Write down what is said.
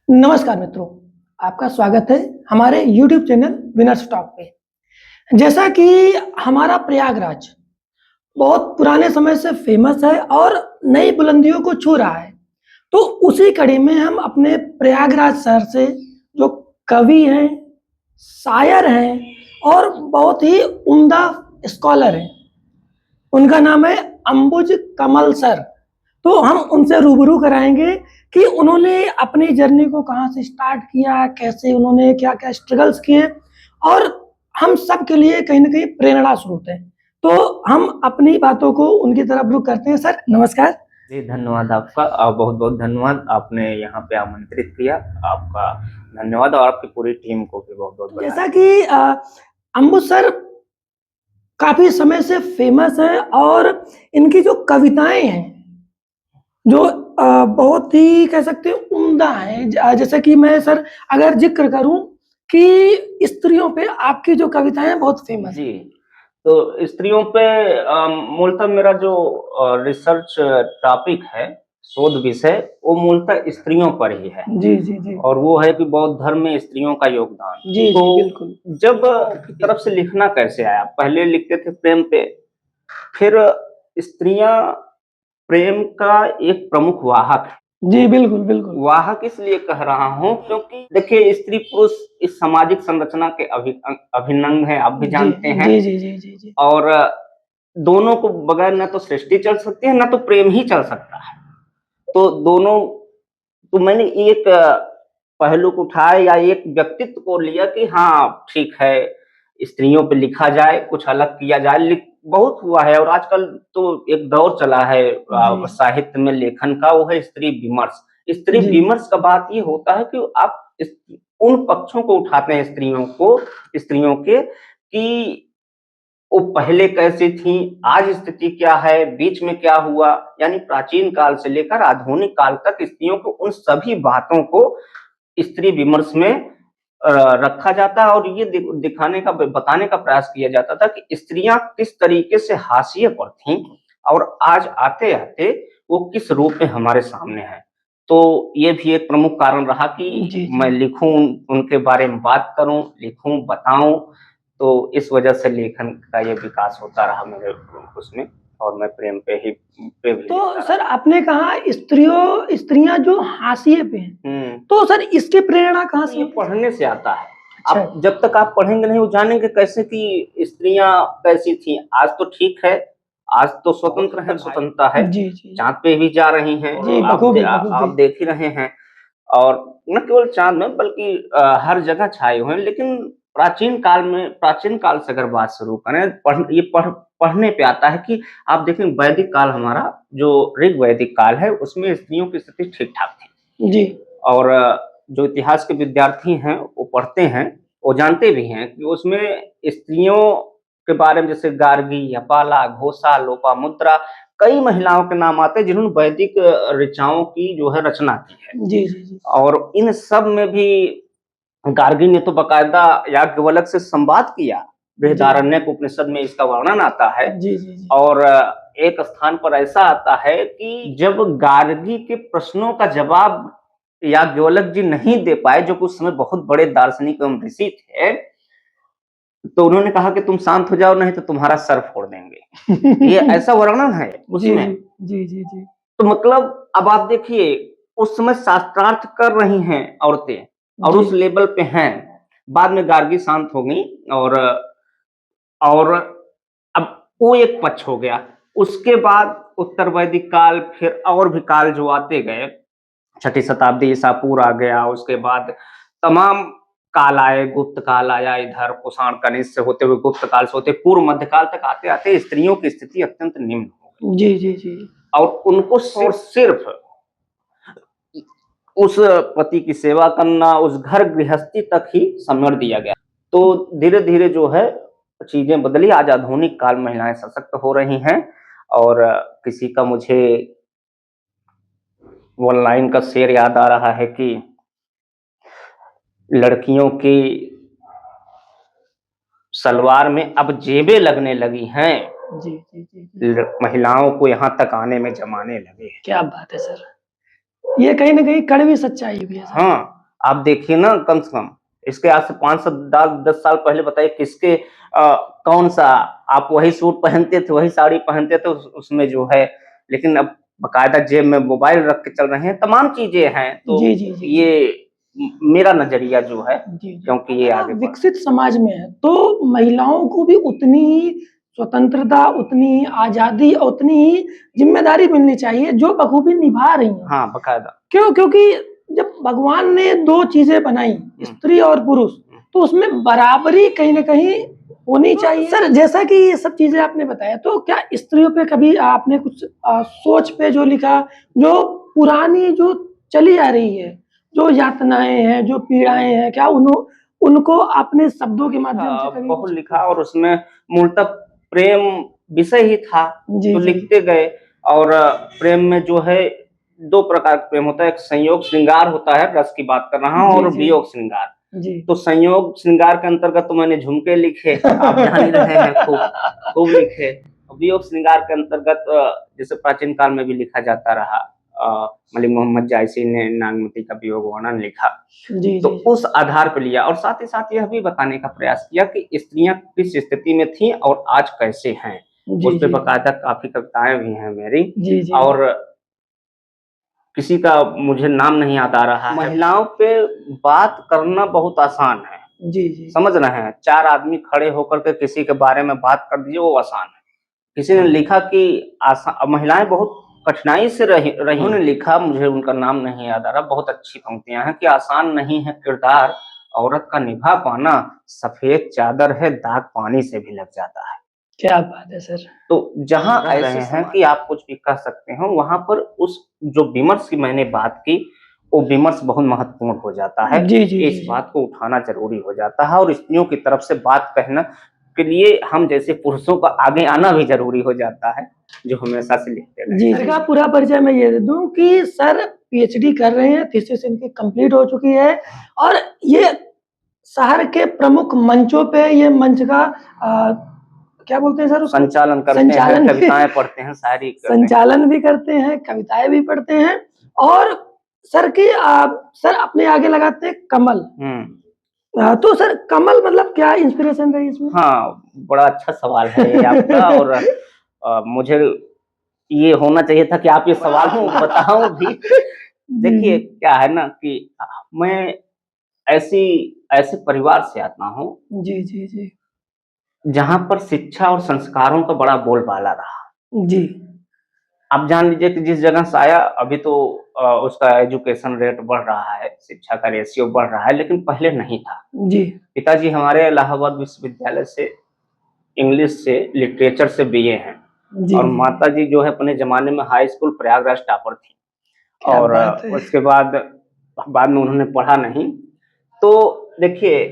नमस्कार मित्रों, आपका स्वागत है हमारे YouTube चैनल विनर्स टॉक पे। जैसा कि हमारा प्रयागराज बहुत पुराने समय से फेमस है और नई बुलंदियों को छू रहा है, तो उसी कड़ी में हम अपने प्रयागराज शहर से जो कवि हैं, शायर हैं और बहुत ही उम्दा स्कॉलर हैं, उनका नाम है अंबुज कमल सर। तो हम उनसे रूबरू कराएंगे कि उन्होंने अपनी जर्नी को कहाँ से स्टार्ट किया, कैसे उन्होंने क्या-क्या स्ट्रगल्स किए और हम सब के लिए कहीं न कहीं प्रेरणा स्रोत हैं। तो हम अपनी बातों को उनकी तरफ रुख करते हैं। सर नमस्कार। जी, धन्यवाद आपका बहुत-बहुत धन्यवाद आपने यहाँ पे आमंत्रित किया। आपका धन्यवाद और आपकी पूरी टीम को भी बहुत-बहुत बधाई। जैसा कि अंबुज सर काफ़ी समय से फेमस हैं और इनकी जो कविताएँ हैं, जो बहुत ही कह सकते हैं उम्दा हैं। जैसे कि मैं सर अगर ज़िक्र करूँ कि स्त्रियों पे आपकी जो कविताएँ हैं बहुत फेमस हैं। जी, तो स्त्रियों पे मूलतः मेरा जो रिसर्च टॉपिक है, शोध विषय, वो मूलतः स्त्रियों पर ही है जी, जी, जी। और वो है कि बौद्ध धर्म में स्त्रियों का योगदान। जी, जी, तो बिल्कुल। जब की तरफ से लिखना कैसे आया? पहले लिखते थे प्रेम पे, फिर स्त्रियाँ प्रेम का एक प्रमुख वाहक है। जी, बिल्कुल, बिल्कुल। वाहक इसलिए कह रहा हूँ क्योंकि देखिए स्त्री पुरुष इस सामाजिक संरचना के अभिन्न अंग हैं, आप भी जी, जानते हैं। जी, जी, जी, जी, जी। और दोनों को बगैर ना तो सृष्टि चल सकती है, ना तो प्रेम ही चल सकता है। तो दोनों तो मैंने एक पहलू को उठाया या एक व्यक्तित्व को लिया कि हाँ, ठीक है, स्त्रियों पे लिखा जाए, कुछ अलग किया जाए। बहुत हुआ है और आजकल तो एक दौर चला है जी, साहित्य में लेखन का, वो है स्त्री विमर्श। स्त्री जी, विमर्श का बात ये होता है कि आप उन पक्षों को उठाते हैं स्त्रियों के कि वो पहले कैसी थीं, आज स्थिति क्या है, बीच में क्या हुआ, यानी प्राचीन काल से लेकर आधुनिक काल तक स्त्रियों को उन सभी बातों को स्त्री विमर्श में रखा जाता है और ये दिखाने का बताने का प्रयास किया जाता था कि स्त्रियां किस तरीके से हाशिए पर थीं और आज आते-आते वो किस रूप में हमारे सामने हैं। तो ये भी एक प्रमुख कारण रहा कि जी, मैं जी। लिखूं, उनके बारे में बात करूं, लिखूं, बताऊं। तो इस वजह से लेखन का ये विकास होता रहा मेरे उसमें और मैं प्रेम पे भी तो लिखता सर रहा। आपने कहा स्त्रियाँ जो हाशिए पे हैं, हुँ। तो सर इसकी प्रेरणा कहाँ तो से ये मिलती? पढ़ने से आता है। अच्छा। आप जब तक आप पढ़ेंगे नहीं, वो जानेंगे कैसे कि स्त्रियाँ कैसी थीं। आज तो ठीक है, आज तो स्वतंत्र हैं, स्वतंत्रता है। जी, जी। चाँद पे भी जा रही हैं, जी, बखूबी, बखूबी। आप देख ही रहे हैं और न केवल चाँद में बल्कि हर जगह छाए हुए हैं। लेकिन प्राचीन काल से अगर बात शुरू करें, पढ़ने पे आता है कि आप देखें वैदिक काल हमारा जो ऋग्वैदिक काल है, उसमें स्त्रियों की स्थिति ठीक-ठाक थी। जी। और जो इतिहास के विद्यार्थी हैं, वो पढ़ते हैं, वो जानते भी हैं कि उसमें स्त्रियों के बारे में जैसे गार्गी, अपाला, घोषा, लोपामुद्रा, कई महिलाओं के नाम आते हैं जिन्होंने वैदिक ऋचाओं की जो है रचना की है। जी, जी, जी। और इन सब में भी गार्गी ने तो बाकायदा याज्ञवल्क्य से संवाद किया। जी। बृहदारण्यक उपनिषद में इसका वर्णन आता है। जी, जी, जी। और एक स्थान पर ऐसा आता है कि जब गार्गी के प्रश्नों का जवाब याज्ञवल्क्य जी नहीं दे पाए, जो कि उस समय बहुत बड़े दार्शनिक एवं ऋषि थे, तो उन्होंने कहा कि तुम शांत हो जाओ नहीं तो तुम्हारा सर फोड़ देंगे। ये ऐसा वर्णन है जी, उसमें। जी। जी, जी, जी। तो मतलब अब आप देखिए उस समय शास्त्रार्थ कर रही हैं औरतें और जी। उस लेवल पे हैं। बाद में गार्गी शांत हो गई और अब वो एक पक्ष हो गया। उसके बाद उत्तर वैदिक काल फिर और भी काल जो आते गए, छठी शताब्दी ईसा पूर्व आ गया, उसके बाद तमाम काल आए, गुप्त काल आया इधर कुषाण कनिष्क से होते हुए गुप्त काल से होते पूर्व मध्यकाल तक आते-आते स्त्रियों की स्थिति अत्यंत निम्न हो गई जी, जी, जी। और उनको सिर्फ उस पति की सेवा करना, उस घर गृहस्थी तक ही सिमट दिया गया। तो धीरे-धीरे जो है चीज़ें बदली, आज आधुनिक काल महिलाएँ सशक्त हो रही हैं और किसी का मुझे वो लाइन का शेर याद आ रहा है कि लड़कियों की सलवार में अब जेबें लगने लगी हैं, जी, जी, जी, जी। महिलाओं को यहाँ तक आने में ज़माने लगे हैं। क्या बात है सर! ये कहीं न कहीं कड़वी सच्चाई भी है सर। हाँ, आप देखिए ना, कम से कम इसके आज से 5 से 10 साल पहले बताइए किसके कौन सा आप वही सूट पहनते थे, वही साड़ी पहनते थे उसमें जो है, लेकिन अब बाकायदा जेब में मोबाइल रख के चल रहे हैं, तमाम चीज़ें हैं। तो जी, जी, जी। ये मेरा नज़रिया जो है, जी, जी। क्योंकि ये अगर आगे बढ़ विकसित समाज में है, तो महिलाओं को भी उतनी ही स्वतंत्रता, उतनी ही आज़ादी, उतनी ही ज़िम्मेदारी मिलनी चाहिए, जो बखूबी निभा रही हैं। हाँ, बाकायदा। क्यों? क्योंकि जब भगवान ने 2 चीज़ें बनाई, स्त्री और पुरुष, तो उसमें बराबरी कहीं न कहीं होनी चाहिए। सर, जैसा कि ये सब चीज़ें आपने बताया, तो क्या स्त्रियों पे कभी आपने कुछ सोच पे जो लिखा, जो पुरानी जो चली आ रही है, जो यातनाएँ हैं, जो पीड़ाएँ हैं, क्या उनको आपने शब्दों के माध्यम से कभी बहुत कुछ लिखा और उसमें मूलतः प्रेम विषय ही था, जी, तो जी। लिखते गए। और प्रेम में जो है 2 प्रकार का प्रेम होता है, एक संयोग श्रृंगार होता है, रस की बात कर रहा हूँ, जी, और जी। वियोग श्रृंगार। जी। तो संयोग श्रृंगार के अंतर्गत तो मैंने झुमके लिखे, आप जान ही रहे हैं, खूब लिखे। वियोग श्रृंगार के अंतर्गत जैसे प्राचीन काल में भी लिखा जाता रहा, मलिक मोहम्मद जायसी ने नागमती का वियोग वर्णन लिखा। जी, तो जी। उस आधार पे लिया, और साथ ही साथ यह भी बताने का प्रयास किया कि स्त्रियाँ किस स्थिति में थीं और आज कैसे हैं। जी, उस पे जी। बाकायदा काफ़ी कविताएँ भी हैं मेरी, जी, जी। और किसी का मुझे नाम नहीं याद आ रहा है। महिलाओं पे बात करना बहुत आसान है, जी, जी। समझ रहे हैं? 4 आदमी खड़े होकर के किसी के बारे में बात कर दीजिए, वो आसान है। किसी ने लिखा कि महिलाएँ बहुत कठिनाई से रही। उन्होंने लिखा, मुझे उनका नाम नहीं याद आ रहा, बहुत अच्छी पंक्तियाँ हैं कि आसान नहीं है किरदार औरत का निभा पाना, सफ़ेद चादर है दाग पानी से भी लग जाता है। क्या बात है सर! तो जहाँ रह रहे हैं कि आप कुछ भी कह सकते हो, वहाँ पर उस जो विमर्श की मैंने बात की, वो विमर्श बहुत महत्वपूर्ण हो जाता है। जी, जी, इस जी, जी। बात को उठाना ज़रूरी हो जाता है, और स्त्रियों की तरफ से बात कहना के लिए हम जैसे पुरुषों का आगे आना भी ज़रूरी हो जाता है, जो हमेशा से लिखते रहे। जी, सर का पूरा परिचय मैं ये दे दूँ कि सर पीएचडी कर रहे हैं, थीसिस इनकी कंप्लीट हो चुकी है, और ये शहर के प्रमुख मंचों पे ये मंच का क्या बोलते हैं सर उसको? संचालन करते हैं, कविताएँ पढ़ते हैं, शायरी करते हैं। संचालन भी करते हैं, कविताएँ भी पढ़ते हैं, और सर की सर अपने आगे लगाते हैं कमल। तो सर कमल मतलब क्या इंस्पिरेशन रही इसमें? हाँ, बड़ा अच्छा सवाल है ये आपका, और मुझे ये होना चाहिए था कि आप ये सवाल बताऊँ भी। देखिए, जी, क्या है ना कि मैं ऐसी ऐसे परिवार से आता हूँ, जी, जी, जी। जहाँ पर शिक्षा और संस्कारों का बड़ा बोलबाला रहा। जी, आप जान लीजिए कि जिस जगह से आया, अभी तो उसका एजुकेशन रेट बढ़ रहा है, शिक्षा का रेशियो बढ़ रहा है, लेकिन पहले नहीं था। जी, पिताजी हमारे इलाहाबाद विश्वविद्यालय से इंग्लिश से, लिटरेचर से बीए हैं, जी, और जी। माताजी जो है अपने ज़माने में हाई स्कूल प्रयागराज टॉपर थीं। क्या और बात है! उसके बाद में उन्होंने पढ़ा नहीं। तो देखिए,